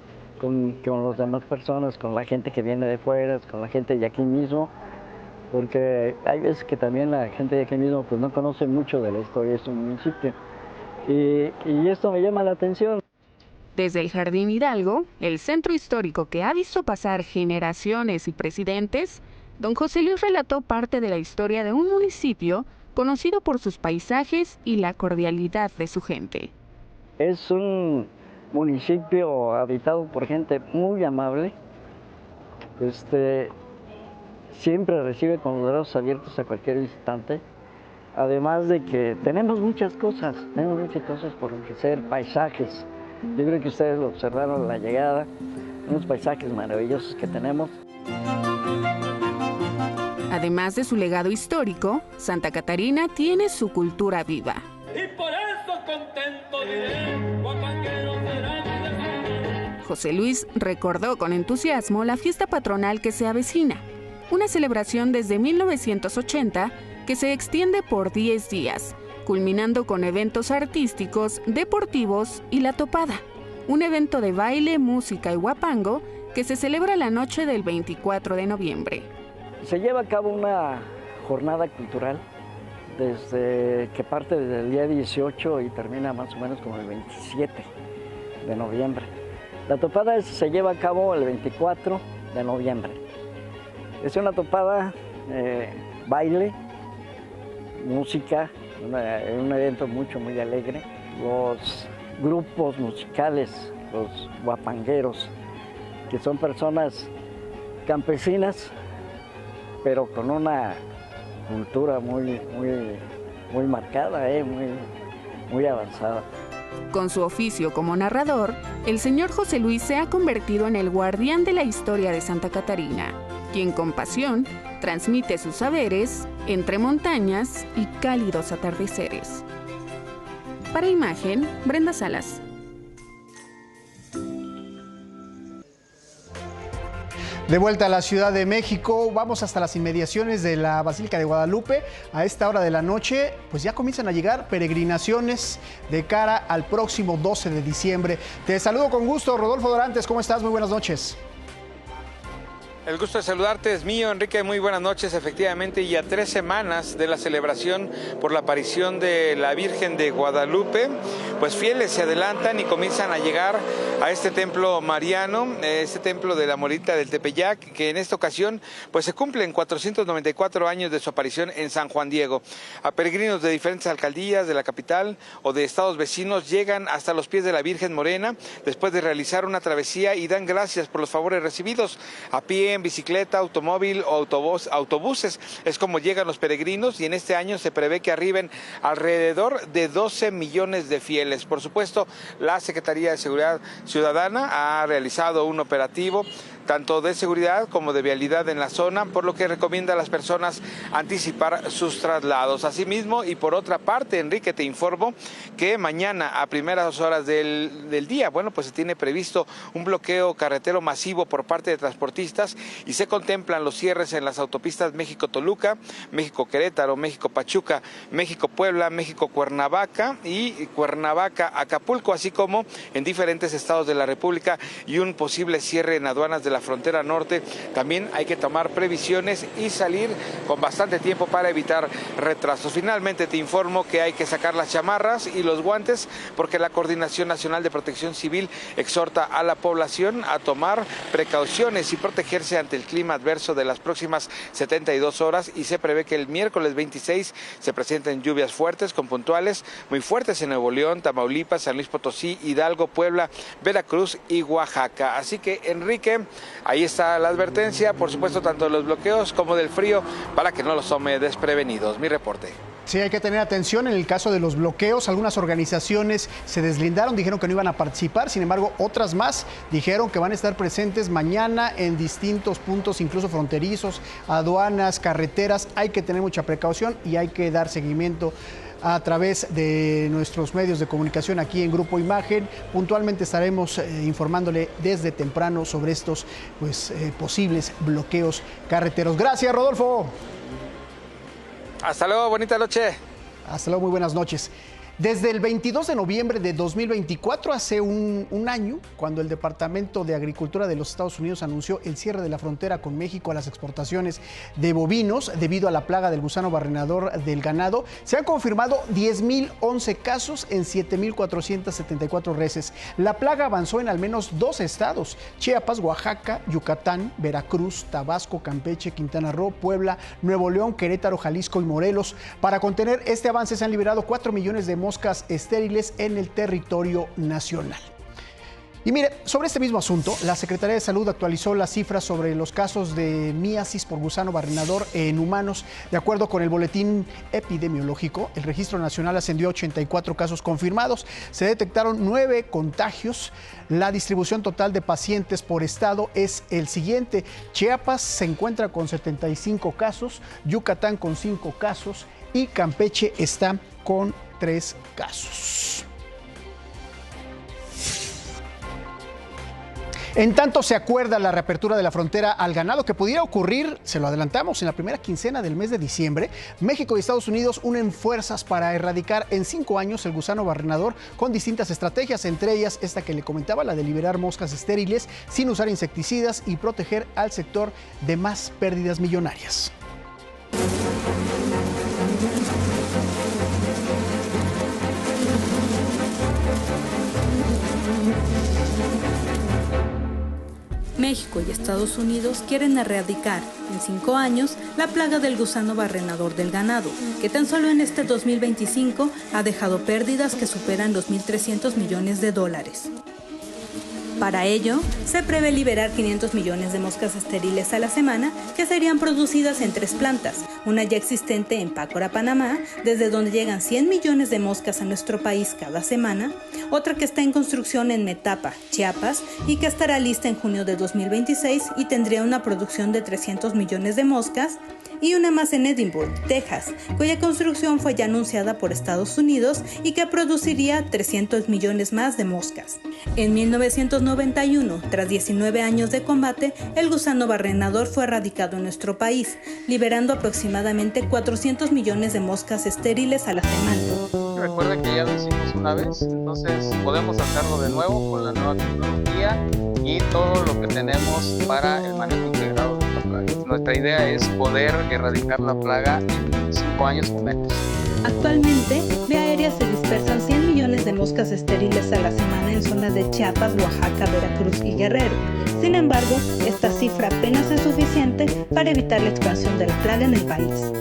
las demás personas, con la gente que viene de fuera, con la gente de aquí mismo, porque hay veces que también la gente de aquí mismo pues no conoce mucho de la historia de su municipio. Y esto me llama la atención. Desde el Jardín Hidalgo, el centro histórico que ha visto pasar generaciones y presidentes, don José Luis relató parte de la historia de un municipio conocido por sus paisajes y la cordialidad de su gente. Es un municipio habitado por gente muy amable. Siempre recibe con los brazos abiertos a cualquier visitante. Además de que tenemos muchas cosas por ofrecer, paisajes. Yo creo que ustedes lo observaron a la llegada, unos paisajes maravillosos que tenemos. Además de su legado histórico, Santa Catarina tiene su cultura viva. Y por eso contento diré, guapanguero será. José Luis recordó con entusiasmo la fiesta patronal que se avecina, una celebración desde 1980 que se extiende por 10 días, culminando con eventos artísticos, deportivos y la topada, un evento de baile, música y huapango que se celebra la noche del 24 de noviembre. Se lleva a cabo una jornada cultural que parte desde el día 18 y termina más o menos como el 27 de noviembre. La topada se lleva a cabo el 24 de noviembre. Es una topada, baile, música, un evento muy alegre. Los grupos musicales, los huapangueros, que son personas campesinas, pero con una cultura muy marcada, muy avanzada. Con su oficio como narrador, el señor José Luis se ha convertido en el guardián de la historia de Santa Catarina, quien con pasión transmite sus saberes entre montañas y cálidos atardeceres. Para Imagen, Brenda Salas. De vuelta a la Ciudad de México, vamos hasta las inmediaciones de la Basílica de Guadalupe. A esta hora de la noche, pues ya comienzan a llegar peregrinaciones de cara al próximo 12 de diciembre. Te saludo con gusto, Rodolfo Dorantes, ¿cómo estás? Muy buenas noches. El gusto de saludarte es mío, Enrique, muy buenas noches. Efectivamente, y a 3 semanas de la celebración por la aparición de la Virgen de Guadalupe, pues fieles se adelantan y comienzan a llegar a este templo mariano, este templo de la Morita del Tepeyac, que en esta ocasión pues se cumplen 494 años de su aparición en San Juan Diego. A peregrinos de diferentes alcaldías de la capital o de estados vecinos llegan hasta los pies de la Virgen Morena después de realizar una travesía y dan gracias por los favores recibidos a pie, en bicicleta, automóvil o autobuses. Es como llegan los peregrinos y en este año se prevé que arriben alrededor de 12 millones de fieles. Por supuesto, la Secretaría de Seguridad Ciudadana ha realizado un operativo tanto de seguridad como de vialidad en la zona, por lo que recomienda a las personas anticipar sus traslados. Asimismo, y por otra parte, Enrique, te informo que mañana a primeras horas del día, bueno, pues se tiene previsto un bloqueo carretero masivo por parte de transportistas y se contemplan los cierres en las autopistas México-Toluca, México-Querétaro, México-Pachuca, México-Puebla, México-Cuernavaca y Cuernavaca-Acapulco, así como en diferentes estados de la República y un posible cierre en aduanas de la frontera norte. También hay que tomar previsiones y salir con bastante tiempo para evitar retrasos. Finalmente te informo que hay que sacar las chamarras y los guantes porque la Coordinación Nacional de Protección Civil exhorta a la población a tomar precauciones y protegerse ante el clima adverso de las próximas 72 horas y se prevé que el miércoles 26 se presenten lluvias fuertes con puntuales muy fuertes en Nuevo León, Tamaulipas, San Luis Potosí, Hidalgo, Puebla, Veracruz y Oaxaca. Así que, Enrique, ahí está la advertencia, por supuesto, tanto de los bloqueos como del frío, para que no los tome desprevenidos. Mi reporte. Sí, hay que tener atención en el caso de los bloqueos. Algunas organizaciones se deslindaron, dijeron que no iban a participar, sin embargo, otras más dijeron que van a estar presentes mañana en distintos puntos, incluso fronterizos, aduanas, carreteras. Hay que tener mucha precaución y hay que dar seguimiento a través de nuestros medios de comunicación aquí en Grupo Imagen. Puntualmente estaremos informándole desde temprano sobre estos posibles bloqueos carreteros. Gracias, Rodolfo. Hasta luego, bonita noche. Hasta luego, muy buenas noches. Desde el 22 de noviembre de 2024, hace un año, cuando el Departamento de Agricultura de los Estados Unidos anunció el cierre de la frontera con México a las exportaciones de bovinos debido a la plaga del gusano barrenador del ganado, se han confirmado 10.011 casos en 7.474 reses. La plaga avanzó en al menos 2 estados: Chiapas, Oaxaca, Yucatán, Veracruz, Tabasco, Campeche, Quintana Roo, Puebla, Nuevo León, Querétaro, Jalisco y Morelos. Para contener este avance se han liberado 4 millones de moscas estériles en el territorio nacional. Y mire, sobre este mismo asunto, la Secretaría de Salud actualizó las cifras sobre los casos de miasis por gusano barrenador en humanos. De acuerdo con el boletín epidemiológico, el registro nacional ascendió a 84 casos confirmados. Se detectaron 9 contagios. La distribución total de pacientes por estado es el siguiente: Chiapas se encuentra con 75 casos, Yucatán con 5 casos y Campeche está con 3 casos. En tanto se acuerda la reapertura de la frontera al ganado que pudiera ocurrir, se lo adelantamos, en la primera quincena del mes de diciembre, México y Estados Unidos unen fuerzas para erradicar en 5 años el gusano barrenador con distintas estrategias, entre ellas esta que le comentaba, la de liberar moscas estériles sin usar insecticidas y proteger al sector de más pérdidas millonarias. México y Estados Unidos quieren erradicar en 5 años la plaga del gusano barrenador del ganado, que tan solo en este 2025 ha dejado pérdidas que superan los 1.300 millones de dólares. Para ello, se prevé liberar 500 millones de moscas estériles a la semana, que serían producidas en 3 plantas, una ya existente en Pácora, Panamá, desde donde llegan 100 millones de moscas a nuestro país cada semana, otra que está en construcción en Metapa, Chiapas, y que estará lista en junio de 2026 y tendría una producción de 300 millones de moscas, y una más en Edinburgh, Texas, cuya construcción fue ya anunciada por Estados Unidos y que produciría 300 millones más de moscas. En 1991, tras 19 años de combate, el gusano barrenador fue erradicado en nuestro país, liberando aproximadamente 400 millones de moscas estériles a la semana. Recuerda que ya lo hicimos una vez, entonces podemos hacerlo de nuevo con la nueva tecnología y todo lo que tenemos para el manejo integrado de esta plaga. Nuestra idea es poder erradicar la plaga en 5 años o menos. Actualmente, vía aérea se dispersan 100 millones de moscas estériles a la semana en zonas de Chiapas, Oaxaca, Veracruz y Guerrero. Sin embargo, esta cifra apenas es suficiente para evitar la expansión de la plaga en el país.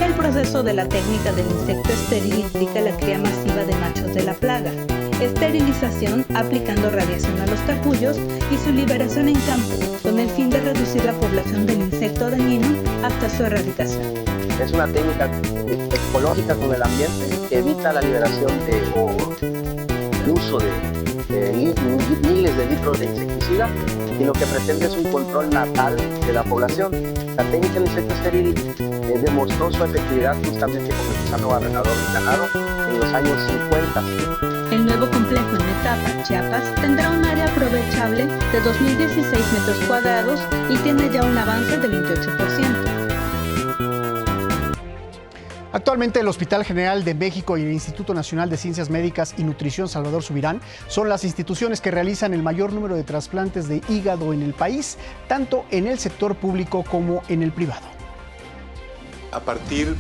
El proceso de la técnica del insecto estéril implica la cría masiva de machos de la plaga, esterilización aplicando radiación a los capullos y su liberación en campo, con el fin de reducir la población del insecto dañino hasta su erradicación. Es una técnica ecológica con el ambiente que evita la liberación el uso de miles de litros de insecticida, y lo que pretende es un control natal de la población. La técnica del insecto estéril demostró su efectividad justamente con el gusano barrenador del ganado en los años 50. El nuevo complejo en Metapa, Chiapas, tendrá un área aprovechable de 2.016 metros cuadrados y tiene ya un avance del 28%. Actualmente el Hospital General de México y el Instituto Nacional de Ciencias Médicas y Nutrición Salvador Subirán son las instituciones que realizan el mayor número de trasplantes de hígado en el país, tanto en el sector público como en el privado. A partir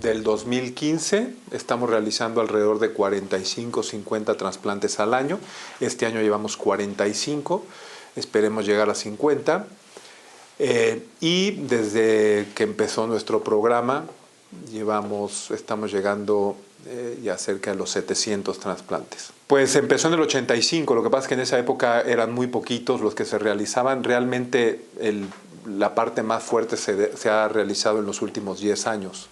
del 2015 estamos realizando alrededor de 45-50 trasplantes al año. Este año llevamos 45, esperemos llegar a 50. Y desde que empezó nuestro programa, estamos llegando ya cerca de los 700 trasplantes. Pues empezó en el 85, lo que pasa es que en esa época eran muy poquitos los que se realizaban. Realmente la parte más fuerte se ha realizado en los últimos 10 años.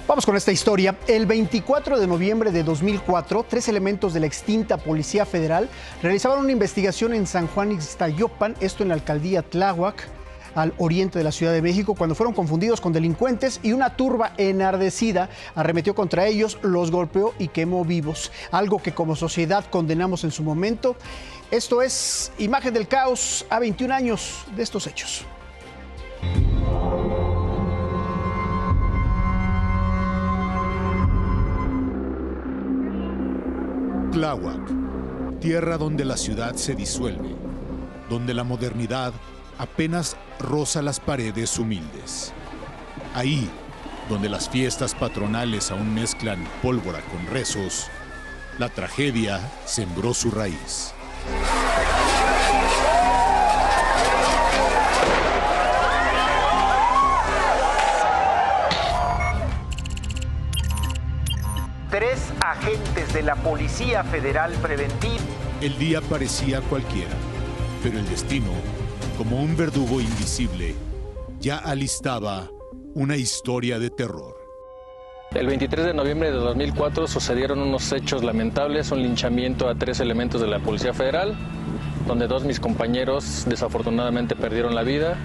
Vamos con esta historia. El 24 de noviembre de 2004, 3 elementos de la extinta Policía Federal realizaban una investigación en San Juan Ixtayopan, esto en la alcaldía Tláhuac, al oriente de la Ciudad de México, cuando fueron confundidos con delincuentes y una turba enardecida arremetió contra ellos, los golpeó y quemó vivos, algo que como sociedad condenamos en su momento. Esto es Imagen del Caos a 21 años de estos hechos. Tláhuac, tierra donde la ciudad se disuelve, donde la modernidad apenas roza las paredes humildes. Ahí, donde las fiestas patronales aún mezclan pólvora con rezos, la tragedia sembró su raíz. Tres agentes de la Policía Federal Preventiva. El día parecía cualquiera, pero el destino, como un verdugo invisible, ya alistaba una historia de terror. El 23 de noviembre de 2004 sucedieron unos hechos lamentables, un linchamiento a 3 elementos de la Policía Federal, donde 2 de mis compañeros desafortunadamente perdieron la vida.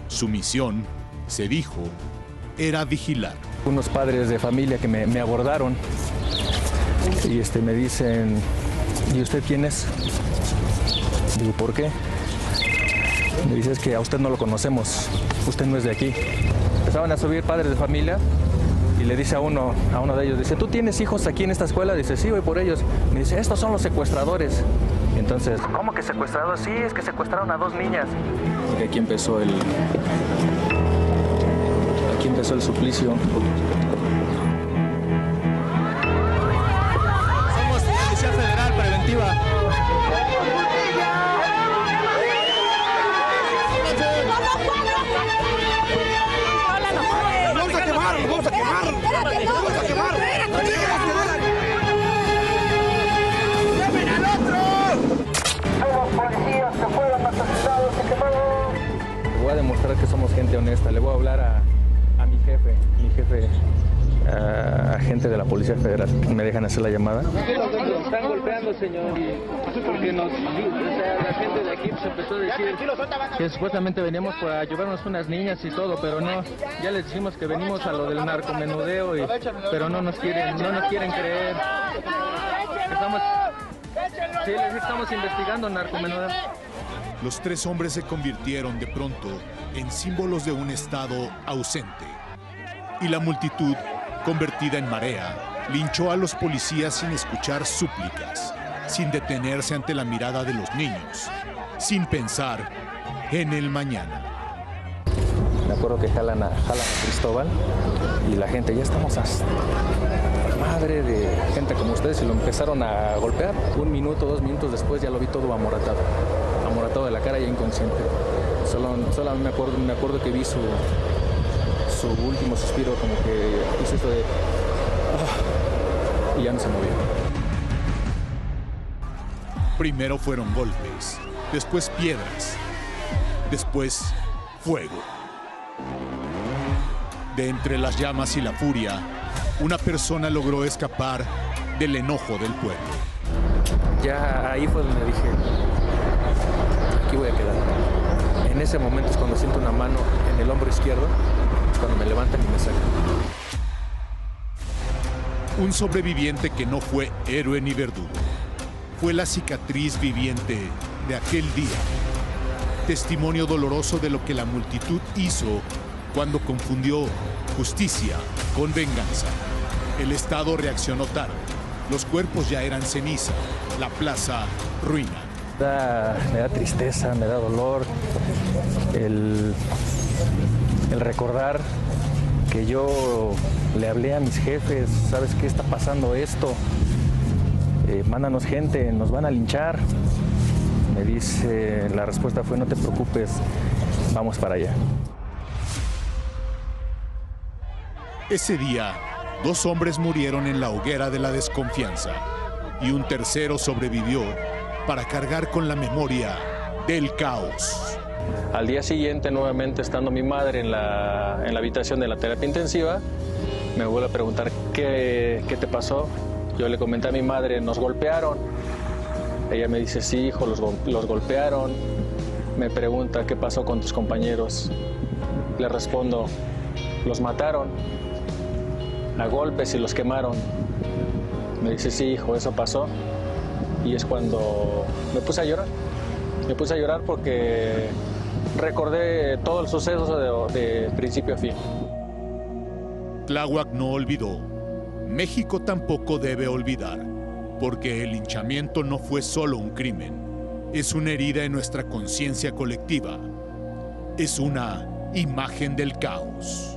Su misión, se dijo, era vigilar. Unos padres de familia que me abordaron y me dicen, ¿y usted quién es? Digo, ¿por qué? Me dice, es que a usted no lo conocemos, usted no es de aquí. Empezaban a subir padres de familia y le dice a uno de ellos, dice, ¿tú tienes hijos aquí en esta escuela? Dice, sí, voy por ellos. Me dice, estos son los secuestradores. Entonces, ¿cómo que secuestradores? Sí, es que secuestraron a 2 niñas. Y aquí empezó el suplicio. Somos Policía Federal Preventiva. ¡Vamos a quemar! ¡Vamos a quemar! ¡Vamos a quemar! ¡Llamen al otro! Somos policías que fueron asesinados y quemados. Le voy a demostrar que somos gente honesta. Le voy a hablar a mi jefe a gente de la Policía Federal. Me dejan hacer la llamada. Nos están golpeando, señor, porque la gente de aquí se empezó a decir que supuestamente veníamos para llevarnos unas niñas y todo, pero no, ya les dijimos que venimos a lo del narcomenudeo, pero no nos quieren creer. Estamos investigando narcomenudeo. Los 3 hombres se convirtieron de pronto en símbolos de un Estado ausente. Y la multitud, convertida en marea, linchó a los policías sin escuchar súplicas, sin detenerse ante la mirada de los niños, sin pensar en el mañana. Me acuerdo que jalan a Cristóbal y la gente, ya estamos hasta madre de gente como ustedes, y lo empezaron a golpear. 1 minuto, 2 minutos después ya lo vi todo amoratado de la cara, ya inconsciente. Solo me acuerdo que vi su último suspiro, como que hizo esto de y ya no se movió. Primero fueron golpes, después piedras, después fuego. De entre las llamas y la furia, una persona logró escapar del enojo del pueblo. Ya ahí fue donde dije, aquí voy a quedar. En ese momento es cuando siento una mano en el hombro izquierdo, es cuando me levantan y me sacan. Un sobreviviente que no fue héroe ni verdugo. Fue la cicatriz viviente de aquel día. Testimonio doloroso de lo que la multitud hizo cuando confundió justicia con venganza. El Estado reaccionó tarde. Los cuerpos ya eran ceniza. La plaza, ruina. Me da tristeza, me da dolor el recordar que yo le hablé a mis jefes, ¿sabes qué está pasando esto? Mándanos gente, nos van a linchar. Me dice, la respuesta fue, no te preocupes, vamos para allá. Ese día, 2 hombres murieron en la hoguera de la desconfianza y un tercero sobrevivió para cargar con la memoria del caos. Al día siguiente, nuevamente estando mi madre en la habitación de la terapia intensiva, me vuelve a preguntar ¿qué te pasó? Yo le comenté a mi madre, nos golpearon. Ella me dice, sí, hijo, los golpearon. Me pregunta, ¿qué pasó con tus compañeros? Le respondo, los mataron a golpes y los quemaron. Me dice, sí, hijo, eso pasó. Y es cuando me puse a llorar. Me puse a llorar porque recordé todo el suceso de principio a fin. Tláhuac no olvidó. México tampoco debe olvidar, porque el linchamiento no fue solo un crimen. Es una herida en nuestra conciencia colectiva. Es una imagen del caos.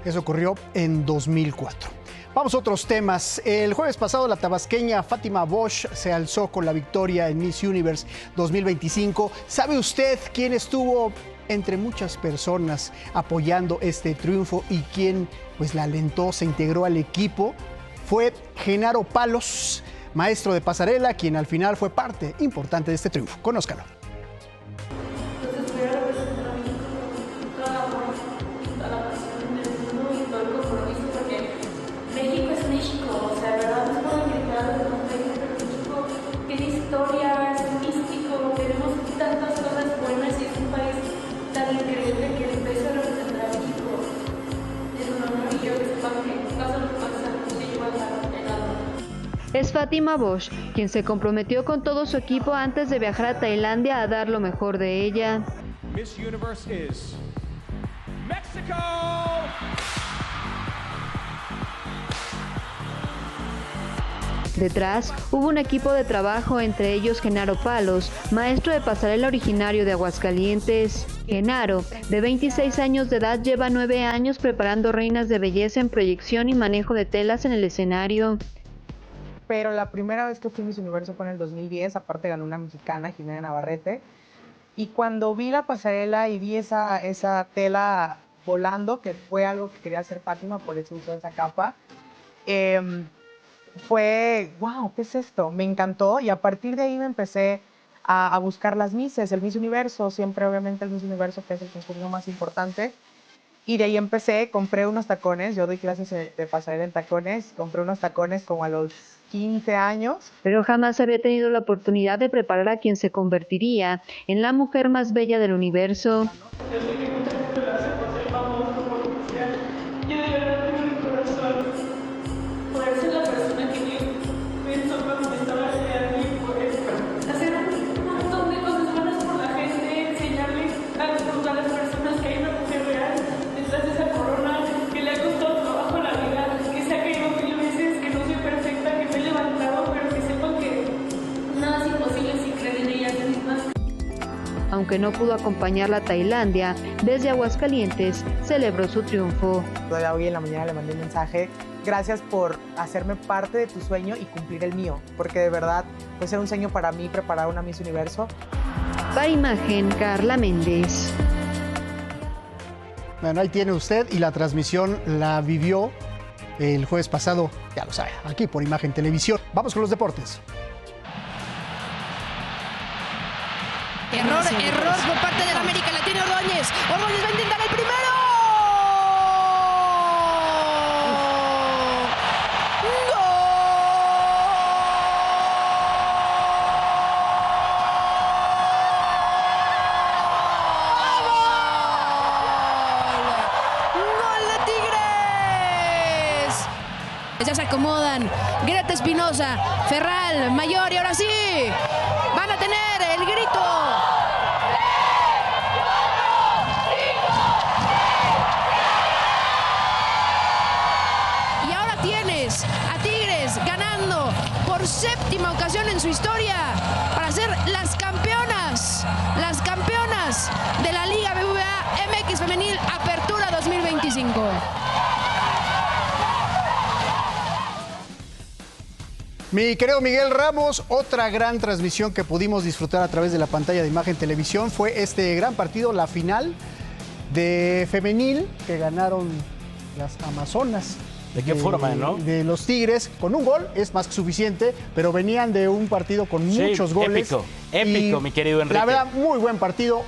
Eso ocurrió en 2004. Vamos a otros temas. El jueves pasado, la tabasqueña Fátima Bosch se alzó con la victoria en Miss Universe 2025. ¿Sabe usted quién estuvo entre muchas personas apoyando este triunfo y quién pues la alentó, se integró al equipo? Fue Genaro Palos, maestro de pasarela, quien al final fue parte importante de este triunfo. Conózcalo. Es Fátima Bosch, quien se comprometió con todo su equipo antes de viajar a Tailandia a dar lo mejor de ella. Miss Universe is Mexico. Detrás hubo un equipo de trabajo, entre ellos Genaro Palos, maestro de pasarela originario de Aguascalientes. Genaro, de 26 años de edad, lleva 9 años preparando reinas de belleza en proyección y manejo de telas en el escenario. Pero la primera vez que fui Miss Universo fue en el 2010, aparte ganó una mexicana, Jimena Navarrete. Y cuando vi la pasarela y vi esa tela volando, que fue algo que quería hacer Fátima, por eso usó esa capa, fue, wow, ¿qué es esto? Me encantó y a partir de ahí me empecé a buscar las Misses, el Miss Universo, siempre obviamente el Miss Universo, que es el concurso más importante. Y de ahí empecé, compré unos tacones, yo doy clases de pasarela en tacones, compré unos tacones como a los 15 años. Pero jamás había tenido la oportunidad de preparar a quien se convertiría en la mujer más bella del universo. Aunque no pudo acompañarla a Tailandia, desde Aguascalientes celebró su triunfo. Todavía hoy en la mañana le mandé un mensaje: gracias por hacerme parte de tu sueño y cumplir el mío, porque de verdad pues era un sueño para mí preparar una Miss Universo. Para Imagen, Carla Méndez. Bueno, ahí tiene usted, y la transmisión la vivió el jueves pasado, ya lo sabe, aquí por Imagen Televisión. Vamos con los deportes. Error por parte del América, la tiene Ordóñez. Ordóñez va a intentar el primero. ¡Gol! ¡Gol de Tigres! Ya se acomodan Greta Espinosa, Ferral, Mayor, y ahora sí van a tener el grito. Y ahora tienes a Tigres ganando por séptima ocasión en su historia para ser las campeonas de la Liga BBVA MX Femenil Apertura 2025. Mi querido Miguel Ramos, otra gran transmisión que pudimos disfrutar a través de la pantalla de Imagen Televisión fue este gran partido, la final de femenil que ganaron las Amazonas. ¿De qué forma, no? De los Tigres, con un gol es más que suficiente, pero venían de un partido con muchos goles. Épico, mi querido Enrique. La verdad, muy buen partido.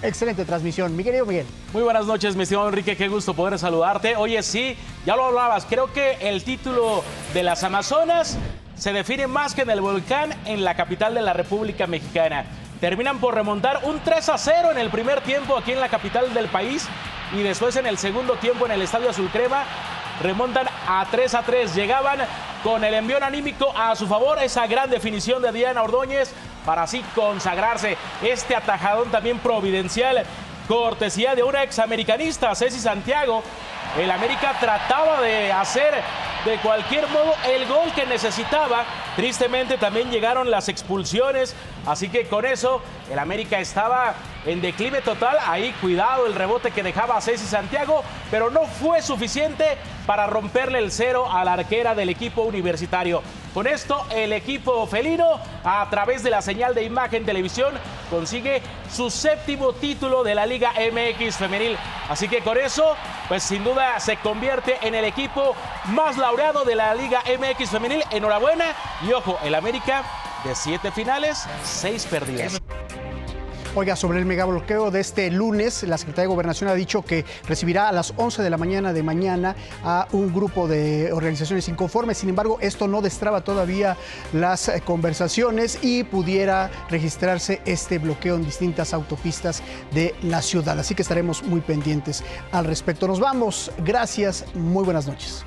Excelente transmisión, mi querido Miguel. Muy buenas noches, mi estimado Enrique, qué gusto poder saludarte. Oye, sí, ya lo hablabas, creo que el título de las Amazonas se define más que en el Volcán en la capital de la República Mexicana. Terminan por remontar un 3-0 en el primer tiempo aquí en la capital del país, y después en el segundo tiempo en el Estadio Azul Crema remontan a 3-3. Llegaban con el envión anímico a su favor, esa gran definición de Diana Ordóñez para así consagrarse. Este atajadón también providencial, cortesía de una examericanista, Ceci Santiago. El América trataba de hacer de cualquier modo el gol que necesitaba. Tristemente también llegaron las expulsiones, así que con eso el América estaba en declive total. Ahí cuidado el rebote que dejaba a Ceci Santiago, pero no fue suficiente para romperle el cero a la arquera del equipo universitario. Con esto el equipo felino, a través de la señal de Imagen Televisión, consigue su séptimo título de la Liga MX Femenil. Así que con eso, pues sin duda se convierte en el equipo más laureado de la Liga MX Femenil. Enhorabuena. Y ojo, el América de 7 finales, 6 perdidas. Oiga, sobre el megabloqueo de este lunes, la Secretaría de Gobernación ha dicho que recibirá a las 11 de la mañana de mañana a un grupo de organizaciones inconformes. Sin embargo, esto no destraba todavía las conversaciones y pudiera registrarse este bloqueo en distintas autopistas de la ciudad. Así que estaremos muy pendientes al respecto. Nos vamos. Gracias. Muy buenas noches.